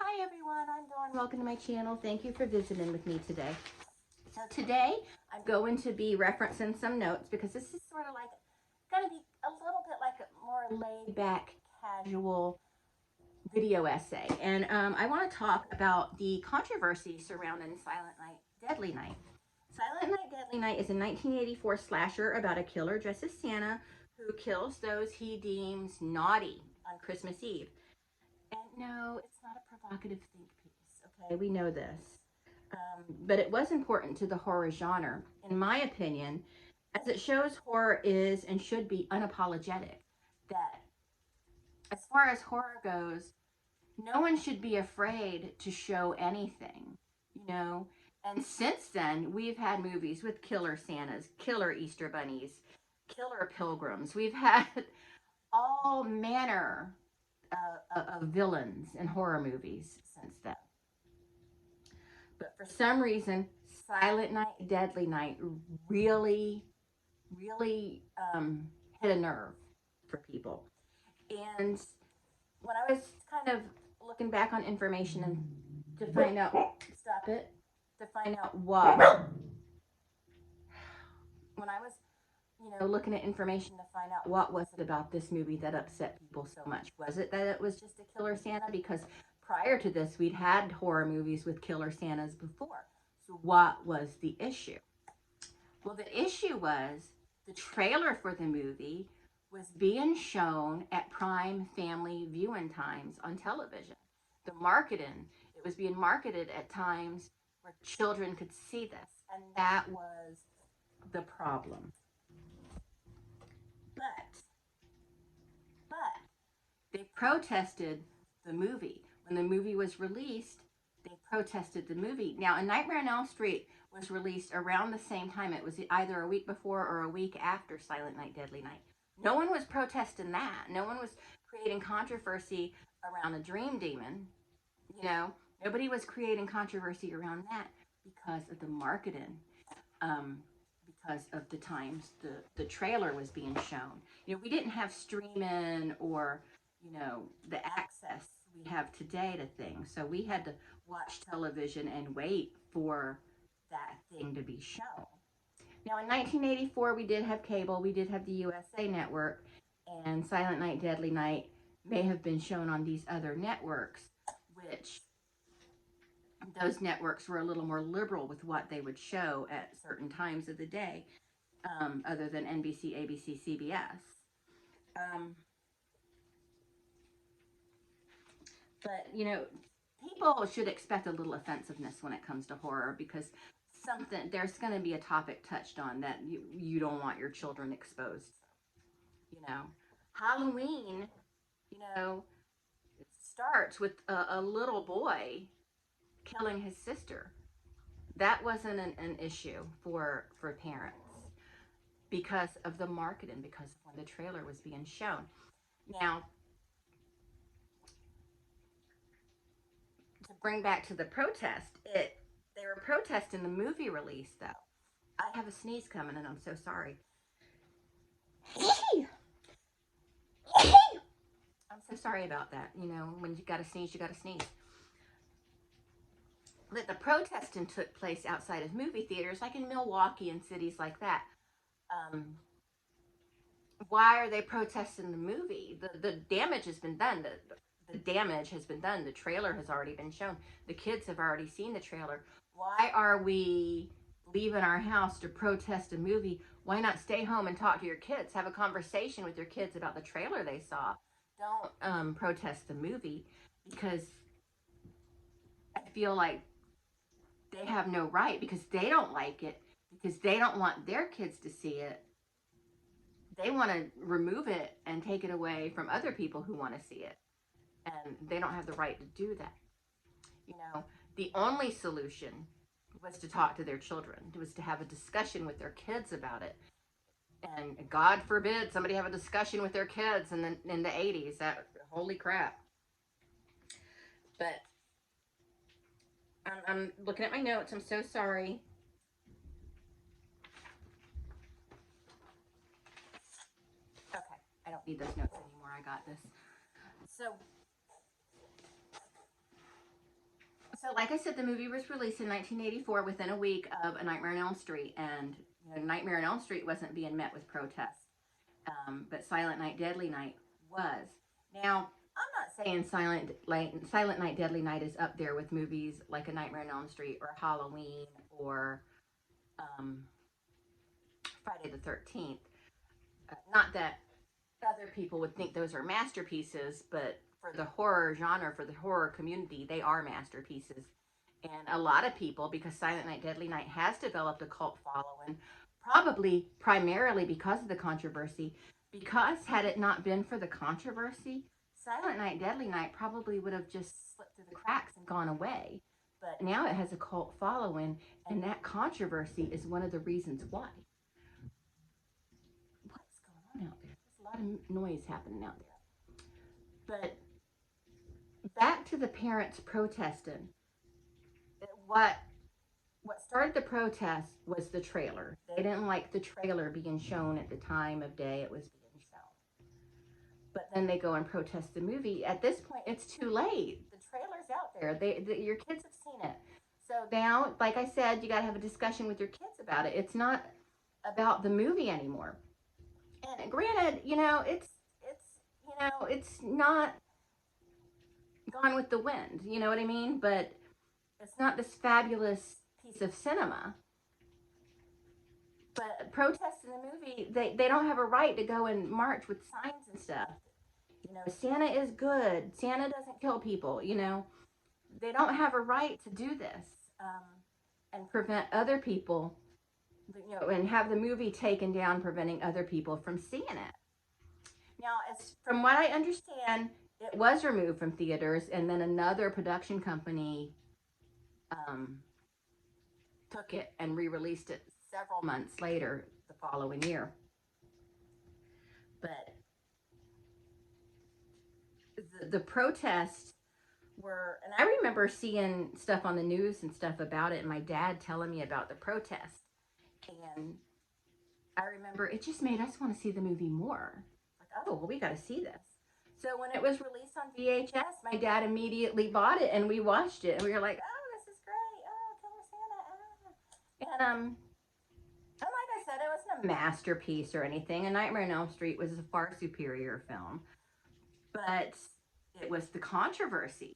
Hi everyone, I'm Dawn. Welcome to my channel. Thank you for visiting with me today. So today I'm going to be referencing some notes because this is sort of like going to be a little bit like a more laid back, casual video essay. And I want to talk about the controversy surrounding Silent Night, Deadly Night. Silent Night, Deadly Night is a 1984 slasher about a killer dressed as Santa who kills those he deems naughty on Christmas Eve. And no, it's not a provocative think piece, okay? We know this. But it was important to the horror genre, in my opinion, as it shows horror is and should be unapologetic. That as far as horror goes, no one should be afraid to show anything, you know? And since then, we've had movies with killer Santas, killer Easter bunnies, killer pilgrims. We've had all manner of villains in horror movies since then. But for some reason, Silent Night, Deadly Night really, really hit a nerve for people. And when I was kind of looking back on information and to find out, stop it, to find out what, when I was, looking at information to find out what was it about this movie that upset people so much. Was it that it was just a killer Santa? Because prior to this, we'd had horror movies with killer Santas before. So what was the issue? Well, the issue was the trailer for the movie was being shown at prime family viewing times on television. The marketing, it was being marketed at times where children could see this. And that was the problem. But, but they protested the movie. When the movie was released, they protested the movie. Now, A Nightmare on Elm Street was released around the same time. It was either a week before or a week after Silent Night, Deadly Night. No one was protesting that. No one was creating controversy around a dream demon. You know, nobody was creating controversy around that because of the marketing. Because of the times the trailer was being shown. We didn't have streaming or, the access we have today to things. So we had to watch television and wait for that thing to be shown. Now, in 1984, we did have cable, we did have the USA Network, and Silent Night, Deadly Night may have been shown on these other networks, which those networks were a little more liberal with what they would show at certain times of the day, other than NBC, ABC, CBS. Um, but, people should expect a little offensiveness when it comes to horror because there's going to be a topic touched on that you don't want your children exposed. You know, Halloween, it starts with a little boy killing his sister. That wasn't an issue for parents because of the marketing, because of when the trailer was being shown. Now, to bring back to the protest, they were protesting the movie release though. I have a sneeze coming and I'm so sorry. I'm so sorry about that. When you gotta sneeze, you gotta sneeze. That the protesting took place outside of movie theaters, like in Milwaukee and cities like that. Um, why are they protesting the movie? The damage has been done. The damage has been done. The trailer has already been shown. The kids have already seen the trailer. Why are we leaving our house to protest a movie? Why not stay home and talk to your kids? Have a conversation with your kids about the trailer they saw. Don't protest the movie because I feel like they have no right because they don't like it, because they don't want their kids to see it. They want to remove it and take it away from other people who want to see it. And they don't have the right to do that. The only solution was to talk to their children. It was to have a discussion with their kids about it. And God forbid somebody have a discussion with their kids in the 80s. That, holy crap. But I'm looking at my notes. I'm so sorry. Okay, I don't need those notes anymore. I got this. So So like I said, the movie was released in 1984 within a week of A Nightmare on Elm Street, and Nightmare on Elm Street wasn't being met with protest, but Silent Night, Deadly Night was. Now, I'm not saying Silent Night, Deadly Night is up there with movies like A Nightmare on Elm Street or Halloween or um, Friday the 13th. Not that other people would think those are masterpieces, but for the horror genre, for the horror community, they are masterpieces. And a lot of people, because Silent Night, Deadly Night has developed a cult following, probably primarily because of the controversy. Because had it not been for the controversy, Silent Night, Deadly Night probably would have just slipped through the cracks and gone away. But now it has a cult following, and that controversy is one of the reasons why. What's going on out there? There's a lot of noise happening out there. But back to the parents protesting. What started the protest was the trailer. They didn't like the trailer being shown at the time of day it was being shown. But then they go and protest the movie. At this point, it's too late. The trailer's out there. Your kids have seen it. So now, like I said, you got to have a discussion with your kids about it. It's not about the movie anymore. And granted, it's not Gone with the Wind. You know what I mean? But it's not this fabulous piece of cinema. But protests in the movie, they don't have a right to go and march with signs and stuff. Santa is good. Santa doesn't kill people. They don't have a right to do this and prevent other people, and have the movie taken down, preventing other people from seeing it. Now, from what I understand, it was removed from theaters, and then another production company took it and re-released it several months later, the following year. But the protests were, and I remember seeing stuff on the news and stuff about it, and my dad telling me about the protest. And I remember it just made us want to see the movie more. Like, oh, well, we got to see this. So when it was released on VHS, my dad immediately bought it, and we watched it, and we were like, oh, this is great. Oh, Killer Santa. And like I said, it wasn't a masterpiece or anything. A Nightmare on Elm Street was a far superior film. But it was the controversy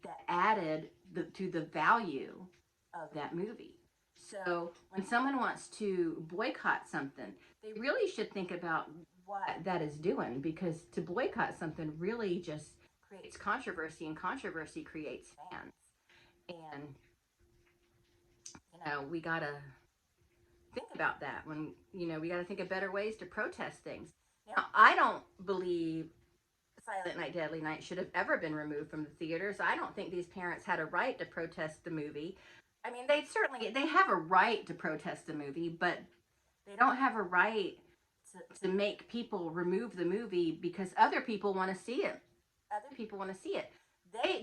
that added to the value of that movie. So when someone wants to boycott something, they really should think about what that is doing, because to boycott something really just creates controversy, and controversy creates fans. And we got to think about that when we got to think of better ways to protest things. Now, I don't believe Silent Night, Deadly Night should have ever been removed from the theaters. I don't think these parents had a right to protest the movie. I mean, they have a right to protest the movie, but they don't have a right to make people remove the movie because other people want to see it. Other people want to see it.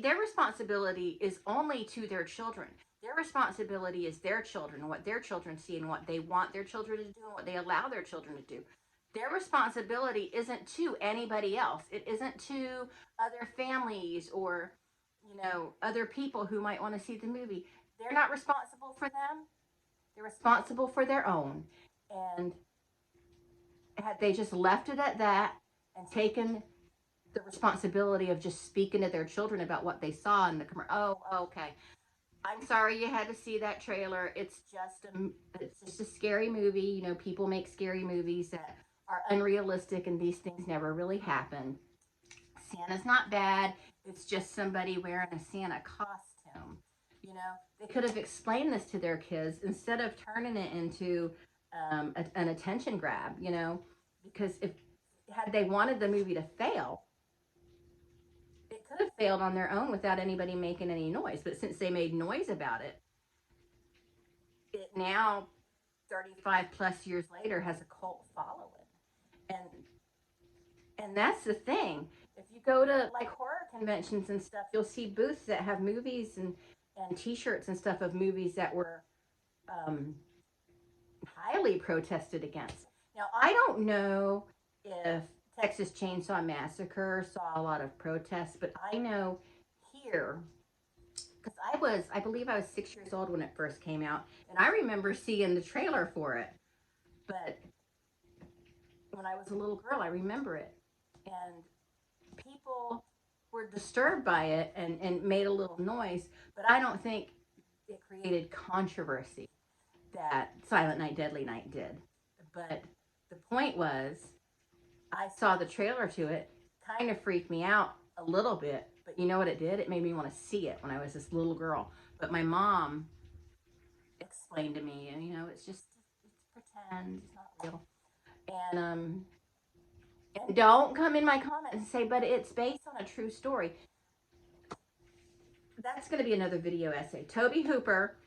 Their responsibility is only to their children. Their responsibility is their children, what their children see, and what they want their children to do, and what they allow their children to do. Their responsibility isn't to anybody else. It isn't to other families or, other people who might want to see the movie. They're not responsible for them. They're responsible for their own. And had they just left it at that and taken the responsibility of just speaking to their children about what they saw in the commercial, oh, okay. I'm sorry you had to see that trailer. It's just a scary movie. People make scary movies that are unrealistic, and these things never really happen. Santa's not bad. It's just somebody wearing a Santa costume. They could have explained this to their kids instead of turning it into an attention grab, because had they wanted the movie to fail, it could have failed on their own without anybody making any noise. But since they made noise about it, it now, 35 plus years later, has a cult following. And that's the thing. If you go to like horror conventions and stuff, you'll see booths that have movies and t-shirts and stuff of movies that were highly protested against. Now, I don't know if Texas Chainsaw Massacre saw a lot of protests, but I know here because I believe I was 6 years old when it first came out, and I remember seeing the trailer for it. But when I was a little girl, I remember it, and people were disturbed by it and made a little noise. But I don't think it created controversy that Silent Night, Deadly Night did. But the point was, I saw the trailer to it, kind of freaked me out a little bit. But you know what it did? It made me want to see it when I was this little girl. But my mom explained to me, and it's pretend, it's not real. And don't come in my comments and say, but it's based on a true story. That's going to be another video essay. Tobe Hooper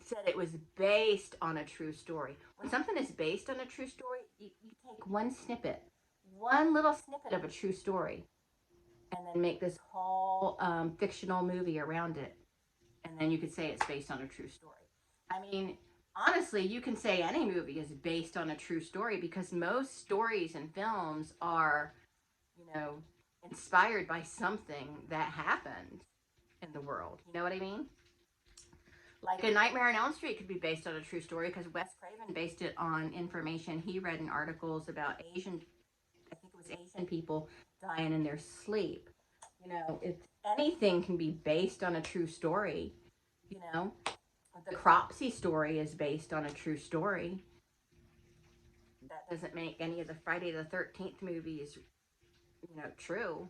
said it was based on a true story. When something is based on a true story, you take one snippet, one little snippet of a true story, and then make this whole fictional movie around it. And then you could say it's based on a true story. I mean, honestly, you can say any movie is based on a true story because most stories and films are, inspired by something that happened in the world. You know what I mean? Like A Nightmare on Elm Street could be based on a true story because Wes Craven based it on information he read in articles about I think it was Asian people dying in their sleep. If anything can be based on a true story, you know, the Cropsey story is based on a true story. That doesn't make any of the Friday the 13th movies, true.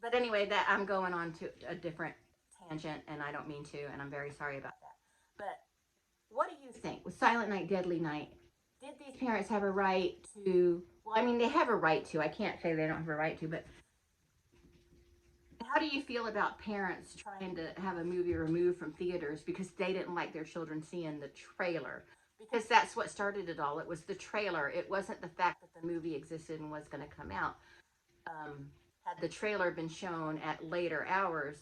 But anyway, that I'm going on to a different tangent, and I don't mean to, and I'm very sorry about that. But what do you think? With Silent Night, Deadly Night, did these parents have a right to? Well, I mean, they have a right to. I can't say they don't have a right to, but how do you feel about parents trying to have a movie removed from theaters because they didn't like their children seeing the trailer? Because that's what started it all. It was the trailer. It wasn't the fact that the movie existed and was going to come out. Had the trailer been shown at later hours,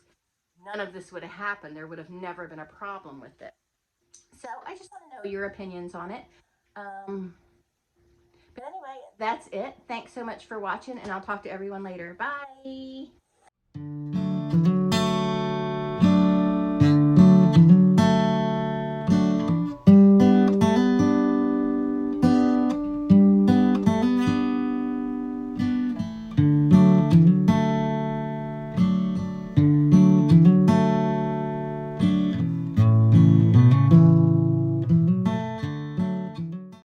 none of this would have happened. There would have never been a problem with it. So I just want to know your opinions on it. But anyway, that's it. Thanks so much for watching, and I'll talk to everyone later. Bye.